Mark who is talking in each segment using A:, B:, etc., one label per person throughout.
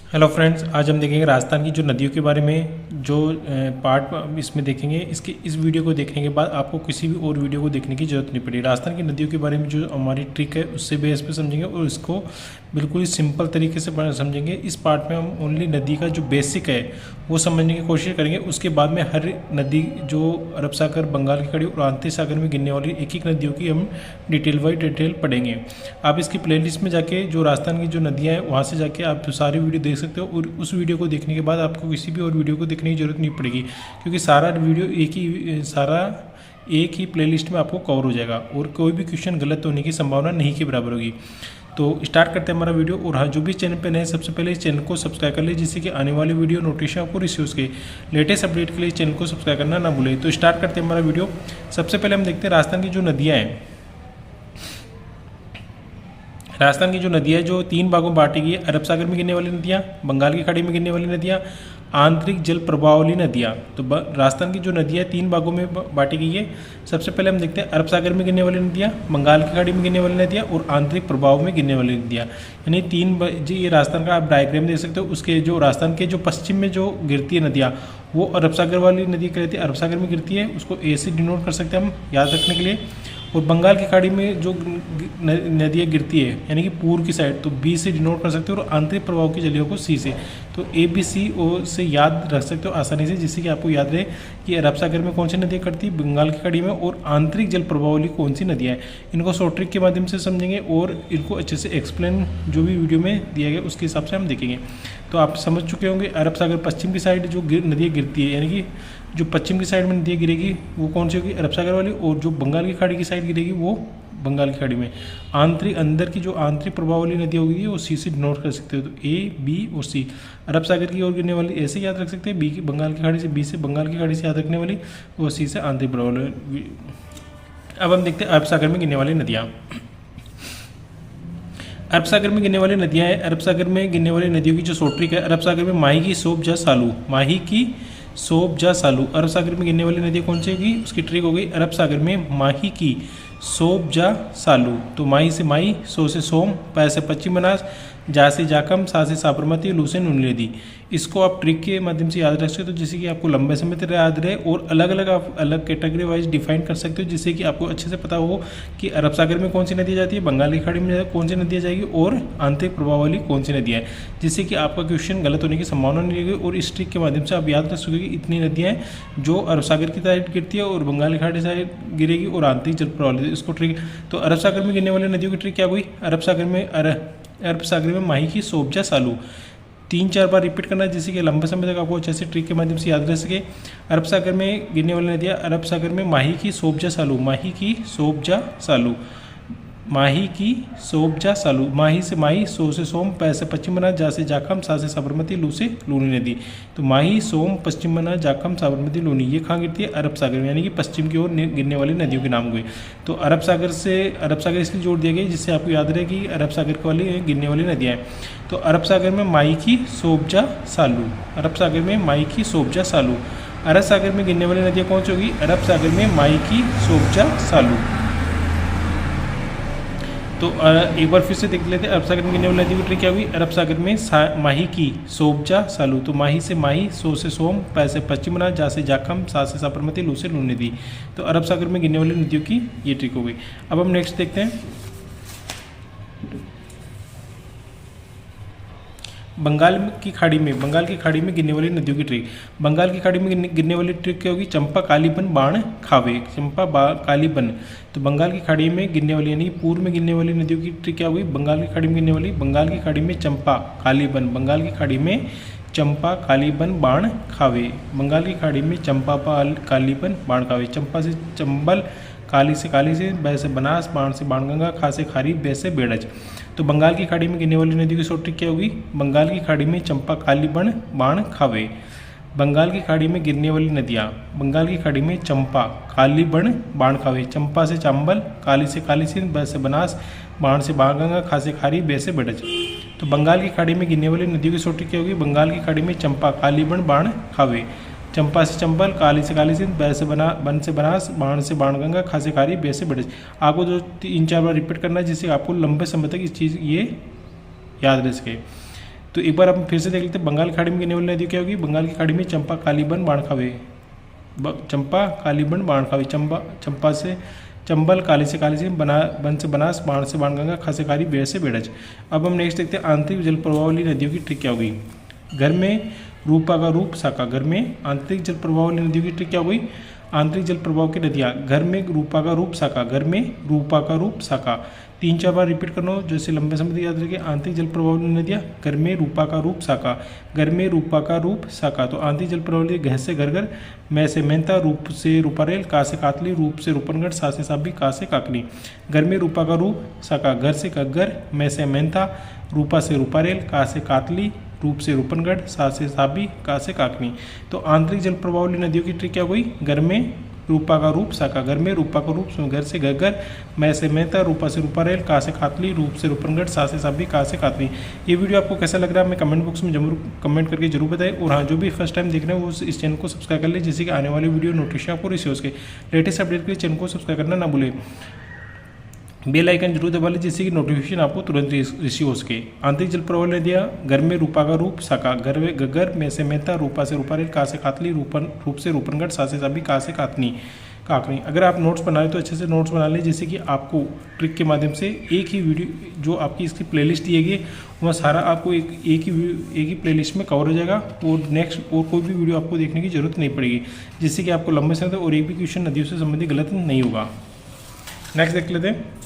A: Hello friends, आज हम देखेंगे राजस्थान की जो नदियों के बारे में जो पार्ट इसमें देखेंगे। इस वीडियो को देखने के बाद आपको किसी भी और वीडियो को देखने की जरूरत नहीं पड़ेगी। राजस्थान की नदियों के बारे में जो हमारी ट्रिक है उससे बेस पे समझेंगे और इसको बिल्कुल ही सिंपल तरीके से समझेंगे। इस पार्ट में हम ओनली नदी का जो बेसिक है वो समझने की कोशिश करेंगे। उसके बाद में हर नदी जो अरब सागर, बंगाल की खाड़ी और आंतरिक सागर में गिरने वाली एक एक नदियों की हम डिटेल बाई डिटेल पढ़ेंगे। आप इसकी प्लेलिस्ट में जाके जो राजस्थान की जो नदियाँ हैं वहाँ से जाके आप सारी वीडियो देख सकते हो और उस वीडियो को देखने के बाद आपको किसी भी और वीडियो को देखने की जरूरत नहीं पड़ेगी, क्योंकि सारा वीडियो एक ही प्लेलिस्ट में आपको कवर हो जाएगा और कोई भी क्वेश्चन गलत होने की संभावना नहीं के बराबर होगी। तो स्टार्ट करते हैं हमारा वीडियो। और हाँ, जो भी चैनल पे नए सबसे पहले इस चैनल को सब्सक्राइब कर ले, जिससे कि आने वाली वीडियो नोटिफिकेशन आपको रिसीव के लेटेस्ट अपडेट के लिए चैनल को सब्सक्राइब करना ना भूलें। तो स्टार्ट करते हैं हमारा वीडियो। सबसे पहले हम देखते हैं राजस्थान की जो नदियाँ हैं। राजस्थान की जो नदियाँ जो 3 भागों में बांटी गई है: अरब सागर में गिरने वाली नदियाँ, बंगाल की खाड़ी में गिरने वाली नदियाँ, आंतरिक जल प्रवाह वाली नदियाँ। तो राजस्थान की जो नदियाँ 3 भागों में बांटी गई है। सबसे पहले हम देखते हैं अरब सागर में गिरने वाली नदियाँ, बंगाल की खाड़ी में गिरने वाली नदियाँ और आंतरिक प्रभाव में गिरने वाली नदियाँ। यानी 3 जी ये राजस्थान का आप डायग्राम देख सकते हो। उसके जो राजस्थान के जो पश्चिम में जो गिरती है नदियाँ वो अरब सागर वाली नदी कहती है, अरब सागर में गिरती है, उसको ए से डिनोट कर सकते हैं हम याद रखने के लिए। और बंगाल की खाड़ी में जो नदियाँ गिरती है यानी कि पूर्व की साइड, तो बी से डिनोट कर सकते हो और आंतरिक प्रभाव की जलियों को सी से। तो ए बी सी ओ से याद रख सकते हो आसानी से, जिससे कि आपको याद रहे कि अरब सागर में कौन सी नदियाँ कटती है, बंगाल की खाड़ी में, और आंतरिक जल प्रभाव वाली कौन सी नदियाँ हैं। इनको शॉर्ट ट्रिक के माध्यम से समझेंगे और इनको अच्छे से एक्सप्लेन जो भी वीडियो में दिया गया उसके हिसाब से हम देखेंगे। तो आप समझ चुके होंगे अरब सागर पश्चिम की साइड जो नदियाँ गिरती है, यानी कि जो पश्चिम की साइड में नदियाँ गिरेगी वो कौन सी होगी, अरब सागर वाली, और जो बंगाल की खाड़ी की साइड गिरेगी वो बंगाल की खाड़ी में। अंदर की जो आंतरिक प्रभाव वाली नदियाँ होगी वो सी से डिनोट कर सकते हो। तो ए बी और सी, अरब सागर की ओर गिरने वाली ऐसे याद रख सकते हैं, बी की बंगाल की खाड़ी से, बी से बंगाल की खाड़ी से याद रखने वाली, और सी से आंतरिक प्रभाव वाली। अब हम देखते हैं अरब सागर में गिरने वाली नदियाँ। अरब सागर में गिरने वाली नदियाँ हैं। अरब सागर में गिरने वाली नदियों की जो शॉर्ट ट्रिक है: अरब सागर में माही की, सोप, जा, सालू। माही की, सोप, जा, सालू। अरब सागर में गिरने वाली नदी कौन सी होगी, उसकी ट्रिक हो गई अरब सागर में माही की, सोप, जा, सालू। तो माही से माही, सो से सोम, पै से पश्चिम बनास, जा से जाकम, सा से साबरमती, लू से नून नदी। इसको आप ट्रिक के माध्यम से याद रख सकते हो, जिससे कि आपको लंबे समय तक याद रहे, और अलग अलग आप अलग कैटेगरी वाइज डिफाइन कर सकते हो, जिससे कि आपको अच्छे से पता हो कि अरब सागर में कौन सी नदी जाती है, बंगाल की खाड़ी में कौन सी नदियाँ जाएगी और आंतरिक प्रभाव वाली कौन सी नदियाँ हैं, जिससे कि आपका क्वेश्चन गलत होने की संभावना नहीं रहेगी। और इस ट्रिक के माध्यम से आप याद रख सकोगे कि इतनी नदियाँ हैं जो अरब सागर की साइड गिरती है और बंगाल की खाड़ी साइड गिरेगी और आंतरिक जल प्रभाव वाली। इसको ट्रिक, तो अरब सागर में गिरने वाली नदियों की ट्रिक क्या हुई, अरब सागर में माही की, सोप, जा, सालू। 3-4 बार रिपीट करना है, जिससे कि लंबे समय तक आपको अच्छे से ट्रिक के माध्यम से याद रह सके। अरब सागर में गिरने वाली नदियाँ, अरब सागर में माही की, सोप, जा, सालू। माही की, सोप, जा, सालू। माही की, सोप, जा, सालू। माही से माही, सो से सोम, पै से पश्चिम बनास, जा से जाखम, सा से साबरमती, लू से लूनी नदी। तो माही, सोम, पश्चिम बनास, जाखम, साबरमती, लूनी, ये कहाँ गिरती है, अरब सागर में, यानी कि पश्चिम की ओर गिरने वाली नदियों के नाम हुए। तो अरब सागर इसलिए जोड़ दिया गया जिससे आपको याद रहे कि अरब सागर वाली गिरने वाली नदियाँ हैं। तो अरब सागर में माही की, सोप, जा, सालू। अरब सागर में माही की, सोप, जा, सालू। अरब सागर में गिरने वाली नदियाँ कौन सी होगी, अरब सागर में माही की, सोप, जा, सालू। तो एक बार फिर से देख लेते हैं अरब सागर में गिरने वाली नदी की ट्रिक क्या हुई, अरब सागर में माही की, सोप, जा, सालू। तो माही से माही, सो से सोम, पै से पश्चिम बनास, जा से जाखम, सा से साबरमती, लू से लून नदी। तो अरब सागर में गिरने वाली नदियों की ये ट्रिक हो गई। अब हम नेक्स्ट देखते हैं बंगाल की खाड़ी में गिरने वाली नदियों की ट्रिक। बंगाल की खाड़ी में गिरने वाली ट्रिक क्या होगी, चंपा कालीबन बाण खावे। कालीबन, तो बंगाल की खाड़ी में गिरने वाली यानी पूर्व में गिरने वाली नदियों की ट्रिक क्या हुई, बंगाल की खाड़ी में गिरने वाली, बंगाल की खाड़ी में चंपा कालीबन, बंगाल की खाड़ी में चंपा कालीबन बाण खावे। बंगाल की खाड़ी में चंपा कालीबन बाण खावे। चंपा से चंबल, काली से, बै से बनास, बाण से बाणगंगा, खा से खारी, बै से बेड़ज। तो बंगाल की खाड़ी में गिरने वाली नदी की शॉर्ट ट्रिक क्या होगी, बंगाल की खाड़ी में चंपा कालीबन बाण खावे। बंगाल की खाड़ी में गिरने वाली नदियाँ, बंगाल की खाड़ी में चंपा कालीबन बाण खावे। चंपा से चंबल, काली से, बै से बनास, बाण से बाणगंगा, खा से खारी, बै से बेड़ज। तो बंगाल की खाड़ी में गिरने वाली नदियों की शॉर्ट ट्रिक क्या होगी, बंगाल की खाड़ी में चंपा कालीबन बाण खावे। चंपा से चंबल, काली से, बै से बन से बनास, बाण से बाणगंगा, खा से खारी, बै से बेड़ज। आपको जो 3-4 बार रिपीट करना है, जिससे आपको लंबे समय तक इस चीज़ ये याद रह सके। तो एक बार हम फिर से देख लेते हैं, बंगाल की खाड़ी में गिरने वाली नदी क्या होगी? बंगाल की खाड़ी में चंपा, कालीबन, बाणखावे, चंपा, कालीबन, बाणखावे, चंपा से चंबल, काली से बना, बन से बनास, बाण से बाणगंगा, खा से खारी, बेड़ से बेड़ज। अब हम नेक्स्ट देखते हैं, आंतरिक जल प्रवाह वाली नदियों की ट्रिक क्या होगी? घर में रूपा का रूप शाखा, घर में आंतरिक जल प्रवाह वाली नदियों की ट्रिक क्या होगी? आंतरिक जल प्रवाह की नदियाँ, घर में रूपा का रूप शाखा, घर में रूपा का रूप शाखा। 3-4 बार रिपीट करना हो जैसे लंबे समय तक याद रखिए। आंतरिक जल प्रवाह वाली नदियाँ, घर में रूपा का रूप शाखा, घर में रूपा का रूप शाखा। तो आंतरिक जल प्रवाह वाली घ से घर, मैं से मेहता, रूप से रूपारेल, का से कातली, रूप से रूपनगढ़, सा से साबी, का से काकनी। घर में रूपा का रूप शाखा, घर से कग्गर, मैं से मेहता, रूपा से रूपारेल, का से कातली, रूप से रूपनगढ़, सा से साबी, का से काकनी। तो आंतरिक जल प्रवाह वाली नदियों की ट्रिक क्या हुई? घर में रूपा का रूप शाखा, घर में रूपा का रूप, घर से घग्गर, मैं से मेहता, रूपा से रूपारेल, का से खातली, रूप से रूपनगढ़, सा से साबी, का से कातली। ये वीडियो आपको कैसा लग रहा है हमें कमेंट बॉक्स में जरूर कमेंट करके जरूर बताएं। और हाँ, जो भी फर्स्ट टाइम देख रहे हैं वो इस चैनल को सब्सक्राइब कर ले, जिससे कि आने वाली वीडियो नोटिफिकेशन आपको रिसीव हो सके। लेटेस्ट अपडेट के लिए चैनल को सब्सक्राइब करना ना भूलें, बेल आइकन जरूर दबा लीजिए, जिससे कि नोटिफिकेशन आपको तुरंत रिसीव हो सके। आंतरिक जल प्रवाह नदियाँ, घर में रूपा का रूप शाखा, घर में गगर, में से मेहता, रूपा से रूपारेल, का से कातली, रूप से रूपनगढ़, सा से साबी, का से काकनी। अगर आप नोट्स बना रहे तो अच्छे से नोट्स बना लें, जिससे कि आपको ट्रिक के माध्यम से एक ही वीडियो जो आपकी इसकी प्लेलिस्ट दी गई है वह सारा आपको एक ही प्लेलिस्ट में कवर हो जाएगा, और नेक्स्ट और कोई भी वीडियो आपको देखने की जरूरत नहीं पड़ेगी, जिससे कि आपको लंबे समय तक और एक भी क्वेश्चन नदियों से संबंधित गलत नहीं होगा। नेक्स्ट देख लेते हैं।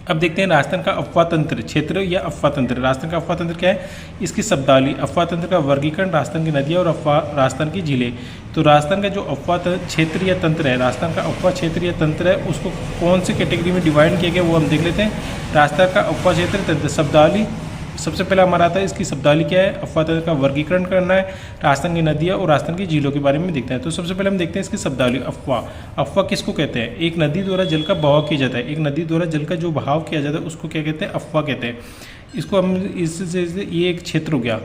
A: अब देखते हैं राजस्थान का अफवाह तंत्र क्षेत्र या अफवाह तंत्र। राजस्थान का अफवाह तंत्र क्या है? इसकी शब्दावली। अफवाह तंत्र का वर्गीकरण, राजस्थान की नदियाँ और अफवाह, राजस्थान की झीलें। तो राजस्थान का जो अफवाह क्षेत्र या तंत्र है, राजस्थान का अफवाह क्षेत्र या तंत्र है, उसको कौन सी कैटेगरी में डिवाइड किया गया वो हम देख लेते हैं। राजस्थान का अफवाह क्षेत्र तंत्र, शब्दावली सबसे पहला हमारा आता है। इसकी शब्दावली क्या है? अफवाह तंत्र का वर्गीकरण करना है, राजस्थान की नदियाँ और राजस्थान की झीलों के बारे में देखते हैं। तो सबसे पहले हम देखते हैं इसकी शब्दावली। अफवाह किसको कहते हैं? एक नदी द्वारा जल का बहाव किया जाता है, एक नदी द्वारा जल का जो बहाव किया जाता है उसको क्या कहते हैं? अफवाह कहते हैं। इसको हम ये एक क्षेत्र हो गया,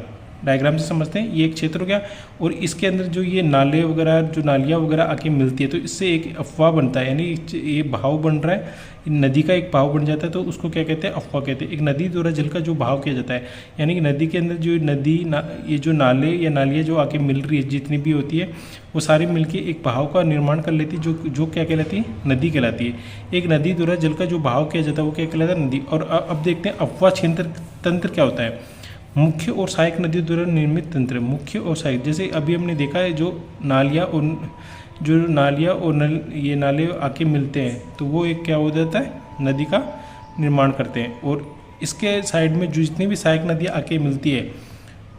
A: डायग्राम से समझते हैं, ये एक क्षेत्र हो गया, और इसके अंदर जो ये नाले वगैरह, जो नालियाँ वगैरह आके मिलती है, तो इससे एक अफवाह बनता है, यानी ये बहाव बन रहा है, नदी का एक बहाव बन जाता है, तो उसको क्या कहते हैं? अफवाह कहते हैं। एक नदी द्वारा जल का जो बहाव किया जाता है, यानी कि नदी के अंदर जो ये जो नाले या नालियाँ जो आके मिल रही है, जितनी भी होती है, वो सारी मिलके एक बहाव का निर्माण कर लेती है, जो क्या कहलाती है? नदी कहलाती है। एक नदी द्वारा जल का जो बहाव किया जाता है वो क्या कहलाता है? नदी। और अब देखते हैं अफवाह क्षेत्र तंत्र क्या होता है। मुख्य और सहायक नदियों द्वारा निर्मित तंत्र। मुख्य और सहायक, जैसे अभी हमने देखा है, जो नालियाँ और ये नाले आके मिलते हैं, तो वो एक क्या हो जाता है? नदी का निर्माण करते हैं। और इसके साइड में जो जितनी भी सहायक नदियाँ आके मिलती है,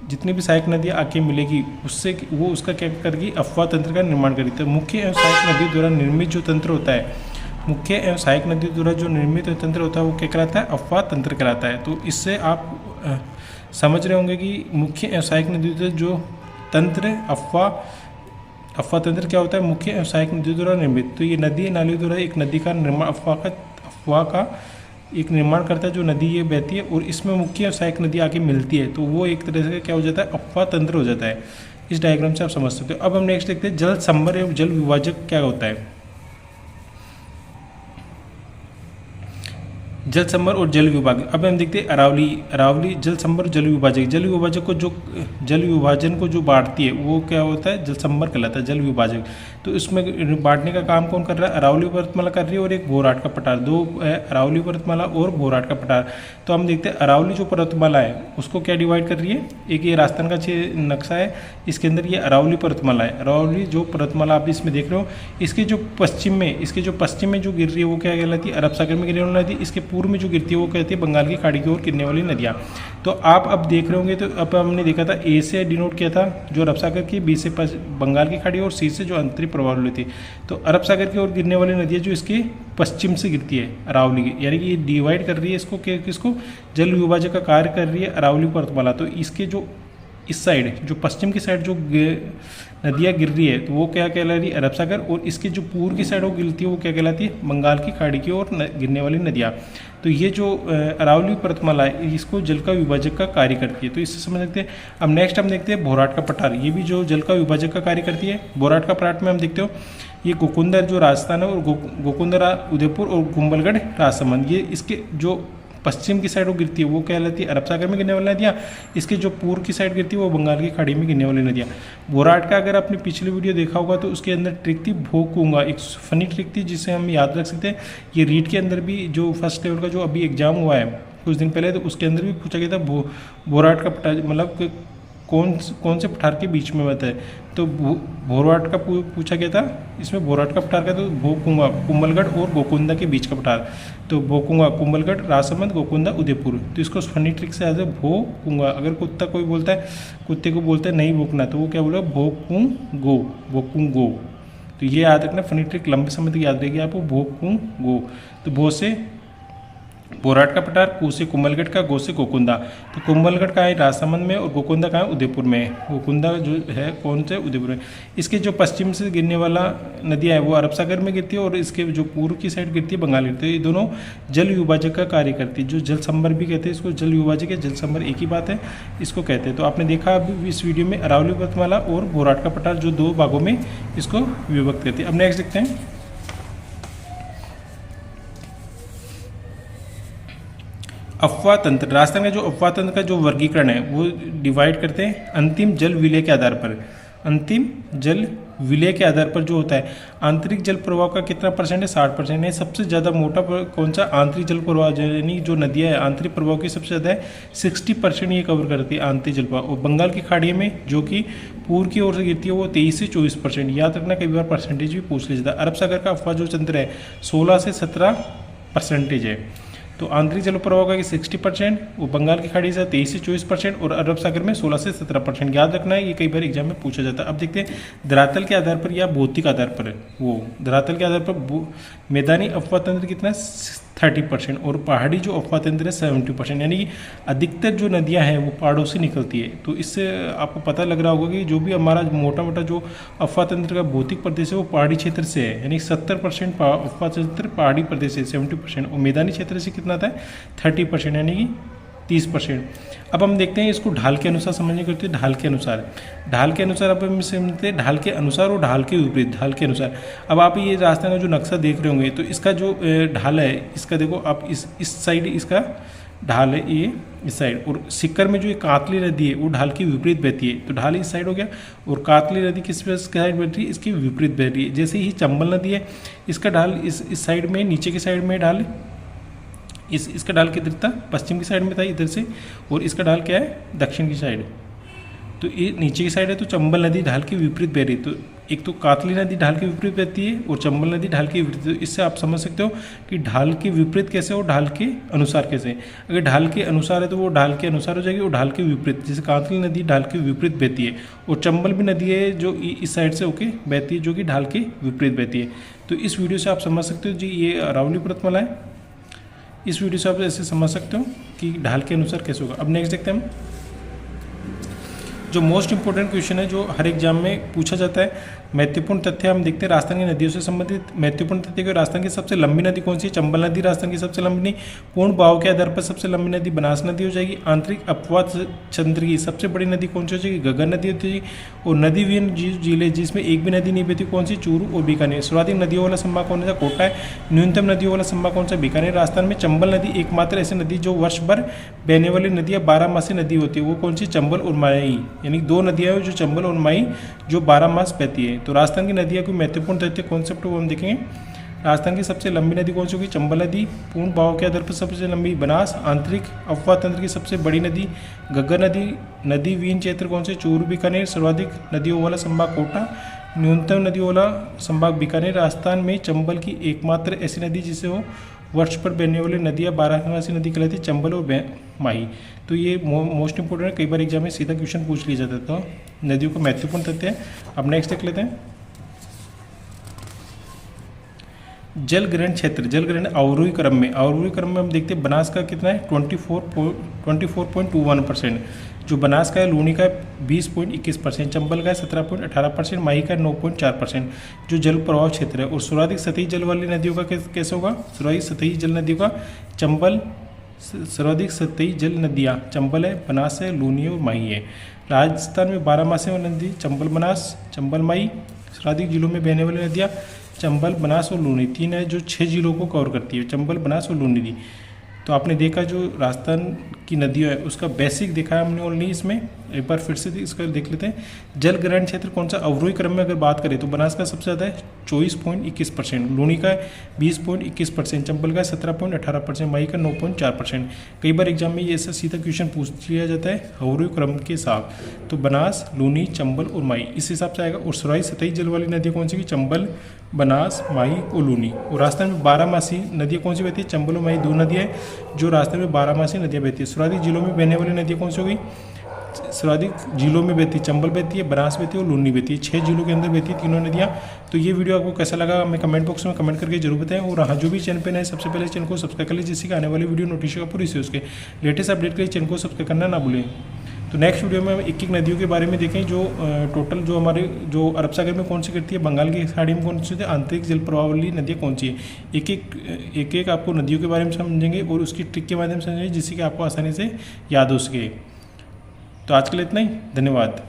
A: जितनी भी सहायक नदियाँ आके मिलेगी, उससे वो उसका क्या करेगी? अफवाह तंत्र का निर्माण करेगी। तो मुख्य एवं सहायक नदियों द्वारा निर्मित जो तंत्र होता है, मुख्य एवं सहायक नदियों द्वारा जो निर्मित तंत्र होता है वो क्या कहलाता है? अफवाह तंत्र कहलाता है। तो इससे आप समझ रहे होंगे कि मुख्य एवं सहायक नदियों द्वारा जो तंत्र अफवाह तंत्र क्या होता है? मुख्य एवं सहायक नदियों द्वारा निर्मित। तो ये नदी नालियों द्वारा एक नदी का निर्माण, अफवाह का एक निर्माण करता है, जो नदी ये बहती है, और इसमें मुख्य और सहायक नदी आके मिलती है, तो वो एक तरह से क्या हो जाता है? अफवाह तंत्र हो जाता है। इस डायग्राम से आप समझ सकते हो। अब हम नेक्स्ट देखते हैं जल संभर एवं जल विभाजक क्या होता है। जल संभर और जल विभाग। अब हम देखते हैं अरावली जल संभर, जल विभाजक। जल विभाजन को जो बांटती है वो क्या होता है? जल संभर कहलाता है, जल विभाजक। तो इसमें बांटने का काम कौन कर रहा है? अरावली पर्वतमाला कर रही है, और एक भोराट का पठार। दो है, अरावली पर्वतमाला और भोराट का पठार। तो हम देखते हैं अरावली जो पर्वतमाला है उसको क्या डिवाइड कर रही है? एक ये राजस्थान का नक्शा है, इसके अंदर ये अरावली पर्वतमाला है। अरावली जो पर्वतमाला आप इसमें देख रहे हो, इसके जो पश्चिम में जो गिर रही है वो क्या कहलाती है? अरब सागर में गिरने वाली नदी। इसके पूर्व में जो गिरती है वो कहती है बंगाल की खाड़ी की ओर गिरने वाली नदियाँ। तो आप अब देख रहे होंगे, तो अब हमने देखा था ए से डिनोट किया था जो अरब सागर की, बी से बंगाल की खाड़ी, और सी से जो अंतरिक्ष प्रवाह थी। तो अरब सागर की ओर गिरने वाली नदियाँ जो इसके पश्चिम से गिरती है अरावली की, यानी कि ये डिवाइड कर रही है इसको, किसको? जल विभाजक का कार्य कर रही है अरावली पर्वतमाला। तो इसके जो इस साइड, जो पश्चिम की साइड जो नदियाँ गिर रही है, तो वो क्या कहला रही है? अरब सागर। और इसकी जो पूर्व की साइड वो गिरती है वो क्या कहलाती है? बंगाल की खाड़ी की ओर गिरने वाली नदियाँ। तो ये जो अरावली पर्वतमाला है, इसको जल का विभाजक का कार्य करती है। तो इससे समझ सकते हैं। अब नेक्स्ट हम देखते हैं भोराट का पठार। ये भी जो जल का विभाजक का कार्य करती है। भोराट का पठार में हम देखते हो ये गोकुंदर जो राजस्थान है, और गोकुंदरा उदयपुर, और कुंभलगढ़ राजसमंद, ये इसके जो पश्चिम की साइड वो गिरती है वो कहलाती है अरब सागर में गिरने वाली नदियाँ। इसके जो पूर्व की साइड गिरती है वो बंगाल की खाड़ी में गिरने वाली नदियाँ। बोराट का अगर आपने पिछली वीडियो देखा होगा तो उसके अंदर ट्रिक थी भोकुंगा, एक फनी ट्रिक थी जिसे हम याद रख सकते हैं। ये रीट के अंदर भी जो फर्स्ट लेवल का जो अभी एग्जाम हुआ है कुछ दिन पहले, तो उसके अंदर भी पूछा गया था बोराट का पठार मतलब कौन से पठार के बीच में बता है, तो बोराट का पूछा गया था। इसमें बोराट का पठार का तो भोकुंगा कुंभलगढ़ और गोकुंदा के बीच का पठार, तो भोकुंगा कुंभलगढ़ राजसमंद गोकुंदा उदयपुर। तो इसको फनी ट्रिक से ऐसे भोकुंगा, अगर कुत्ता कोई बोलता है कुत्ते को बोलता है नहीं भोकना तो वो क्या बोलेगा भोकुंगो, भोकुंगो। तो ये याद रखना फनी ट्रिक, लंबे समय तक याद रहेगी आपको भोकुंगो। तो भो से बोराट का पठार, कू से कुंभलगढ़ का, गो से गोकुंदा। तो कुंभलगढ़ का है राजसमंद में और गोकुंदा का है उदयपुर में। गोकुंदा जो है कौन से उदयपुर में। इसके जो पश्चिम से गिरने वाला नदियाँ है वो अरब सागर में गिरती है और इसके जो पूर्व की साइड गिरती है बंगाल गिरती है। ये दोनों जल विभाजक का कार्य करती है, जो जल संभर भी कहते हैं इसको। जल विभाजक या जल संभर एक ही बात है, इसको कहते हैं। तो आपने देखा अभी इस वीडियो में अरावली पर्वतमाला और बोराट का पठार जो दो भागों में इसको विभक्त करती है। अब नेक्स्ट देखते हैं अफवाह तंत्र। राजस्थान का जो अफवाह तंत्र का जो वर्गीकरण है वो डिवाइड करते हैं अंतिम जल विलय के आधार पर। अंतिम जल विलय के आधार पर जो होता है आंतरिक जल प्रवाह का कितना परसेंट है, 60% है। सबसे ज़्यादा मोटा कौन सा आंतरिक जल प्रवाह, यानी जो नदियाँ है आंतरिक प्रवाह की सबसे ज़्यादा है 60% ये कवर करती है आंतरिक जल प्रवाह। और बंगाल की खाड़ी में जो कि पूर्व की ओर से गिरती है वो 23 से 24%। याद रखना कई बार परसेंटेज भी पूछ लिया जाता है। अरब सागर का अफवाह जो तंत्र है 16 से 17% है। तो आंतरिक जल प्रवाह का 60%, वो बंगाल की खाड़ी से 23 से 24% और अरब सागर में 16 से 17%। याद रखना है, ये कई बार एग्जाम में पूछा जाता है। अब देखते हैं धरातल के आधार पर या भौतिक आधार पर। वो धरातल के आधार पर मैदानी अफवाह तंत्र कितना है 30% और पहाड़ी जो अफवाह तंत्र है 70%। यानी कि अधिकतर जो नदियां हैं वो पहाड़ों से निकलती है। तो इससे आपको पता लग रहा होगा कि जो भी हमारा मोटा मोटा जो अफवाह तंत्र का भौतिक प्रदेश है वो पहाड़ी क्षेत्र से है। यानी 70% अफवाह तंत्र पहाड़ी प्रदेश से 70% और मैदानी क्षेत्र से कितना था 30%, यानी कि 30%। अब हम देखते हैं इसको ढाल के अनुसार समझने की होती है। ढाल के अनुसार अब हम समझते हैं ढाल के अनुसार और ढाल के विपरीत। ढाल के अनुसार अब आप ये राजस्थान का जो नक्शा देख रहे होंगे तो इसका जो ढाल है इसका देखो आप इस साइड इसका ढाल है ये इस साइड, और सिक्कर में जो ये कातली नदी है वो ढाल की विपरीत बहती है। तो ढाल इस साइड हो गया और कातली नदी किस साइड बह रही है, इसकी विपरीत बह रही है। जैसे ही चंबल नदी है इसका ढाल इस साइड में, नीचे की साइड में ढाल इसका ढाल किधर था, पश्चिम की साइड में था इधर से, और इसका ढाल क्या है दक्षिण की साइड। तो ये नीचे की साइड है तो चंबल नदी ढाल के विपरीत बह रही है। तो एक तो कातली नदी ढाल के विपरीत बहती है और चंबल नदी ढाल के विपरीत। तो इससे आप समझ सकते हो कि ढाल के विपरीत कैसे और ढाल के अनुसार कैसे। अगर ढाल के अनुसार है तो वो ढाल के अनुसार हो जाएगी और ढाल के विपरीत, जैसे कातली नदी ढाल के विपरीत बहती है और चंबल भी नदी है जो इस साइड से होके बहती है जो कि ढाल के विपरीत बहती है। तो इस वीडियो से आप समझ सकते हो जी ये अरावली पर्वतमाला है। इस वीडियो से आप ऐसे समझ सकते हो कि ढाल के अनुसार कैसे होगा। अब नेक्स्ट देखते हैं हम जो मोस्ट इंपॉर्टेंट क्वेश्चन है जो हर एग्जाम में पूछा जाता है। महत्वपूर्ण तथ्य हम देखते हैं राजस्थान की नदियों से संबंधित महत्वपूर्ण तथ्य को। राजस्थान की सबसे लंबी नदी कौन सी है, चंबल नदी राजस्थान की सबसे लंबी नहीं। पूर्ण भाव के आधार पर सबसे लंबी नदी बनास नदी हो जाएगी। आंतरिक अपवाद तंत्र की सबसे बड़ी नदी कौन सी हो जाएगी, गगन नदी होती है। और नदी विहीन जिले जिसमें एक भी नदी नहीं बहती कौन सी, चूरू और बीकानेर। सर्वाधिक नदियों वाला संभाग कौन सा, कोटा है। न्यूनतम नदियों वाला संभाग कौन सा, बीकानेर। राजस्थान में चंबल नदी एकमात्र ऐसी नदी जो वर्ष भर बहने वाली नदी या 12 मासी नदी होती है वो कौन सी, चंबल और माई। यानी दो नदियाँ जो चंबल और माई जो 12 मास बहती है। तो राजस्थान की नदियाँ कोई महत्वपूर्ण तथ्य कॉन्सेप्ट वो हम देखेंगे। राजस्थान की सबसे लंबी नदी कौन सी होगी, चंबल नदी। पूर्ण भाव के आधार पर सबसे लंबी बनास। आंतरिक अफवाह तंत्र की सबसे बड़ी नदी गगन नदी। नदी विहीन क्षेत्र कौन से, चूरू बीकानेर। सर्वाधिक नदियों वाला संभाग कोटा। न्यूनतम नदियों वाला संभाग बीकानेर। राजस्थान में चंबल की एकमात्र ऐसी नदी जिसे वो वर्ष पर बहने वाली नदियाँ 12 मासी नदी कहलाती है, चंबल और माही। तो ये मोस्ट इंपोर्टेंट है, कई बार एग्जाम में सीधा क्वेश्चन पूछ लिया जाता है। तो नदियों को महत्वपूर्ण तथ्य है। अब नेक्स्ट देख लेते हैं जल ग्रहण क्षेत्र। जल ग्रहण अवरोही क्रम में हम देखते हैं बनास का कितना है 24.21%। जो बनास का है, लूनी का 20.21%, चंबल का है 17.18%, माही का 9.4%। जो जल प्रवाह क्षेत्र है। और सर्वाधिक सतही जल वाली नदियों का कैसे होगा, सर्वाधिक सतही जल नदियों का चंबल। सर्वाधिक सतही जल नदियाँ चंबल है, बनास है, लूनी और माही है। राजस्थान में 12 मासी नदी चंबल बनास, चंबल माही। सर्वाधिक जिलों में बहने वाली नदियाँ चंबल बनास और लूनी। तीन है जो 6 जिलों को कवर करती है, चंबल बनास और लूनी। तो आपने देखा जो राजस्थान की नदियों है उसका बेसिक देखा है हमने ऑलरेडी। इसमें एक बार फिर से इसका देख लेते हैं। जल ग्रहण क्षेत्र कौन सा, अवरोही क्रम में अगर बात करें तो बनास का सबसे ज़्यादा है 24.21%, लूनी का 20.21%, चंबल का 17.18%, माही का 9.4%। कई बार एग्जाम में ये ऐसा सीधा क्वेश्चन पूछ लिया जाता है अवरोही क्रम के साथ, तो बनास, लूनी, चंबल और माही इस हिसाब से आएगा। और सुराही सतही जल वाली नदियाँ कौन सी की, चंबल, बनास, माही और लूनी। और राजस्थान में 12मासी नदियाँ कौन सी बहती है, चंबल और माही 2 नदियाँ हैं जो राजस्थान में 12मासी नदियाँ बहती है। सर्वाधिक जिलों में बहने वाली नदियाँ कौन सी होगी, सर्वाधिक जिलों में बहती है चंबल बहती है, बनास बहती है और लूनी बहती है। 6 जिलों के अंदर बहती है तीनों नदियाँ। तो ये वीडियो आपको कैसा लगा हमें कमेंट बॉक्स में कमेंट करके जरूर बताएं। और हाँ, जो भी चैनल पे नए सबसे पहले चैनल को सब्सक्राइब कर लीजिए, जिससे कि आने वाली वीडियो नोटिफिकेशन पूरी से उसके लेटेस्ट अपडेट के लिए चैनल को सब्सक्राइब करना ना भूलें। तो नेक्स्ट वीडियो में हम एक नदियों के बारे में देखें जो टोटल जो हमारे जो अरब सागर में कौन सी गिरती है, बंगाल की खाड़ी में कौन सी है, आंतरिक जल प्रवाह वाली नदियाँ कौन सी है। एक आपको नदियों के बारे में समझेंगे और उसकी ट्रिक के माध्यम से समझेंगे, जिससे कि आपको आसानी से याद हो सके। तो आज के लिए इतना ही, धन्यवाद।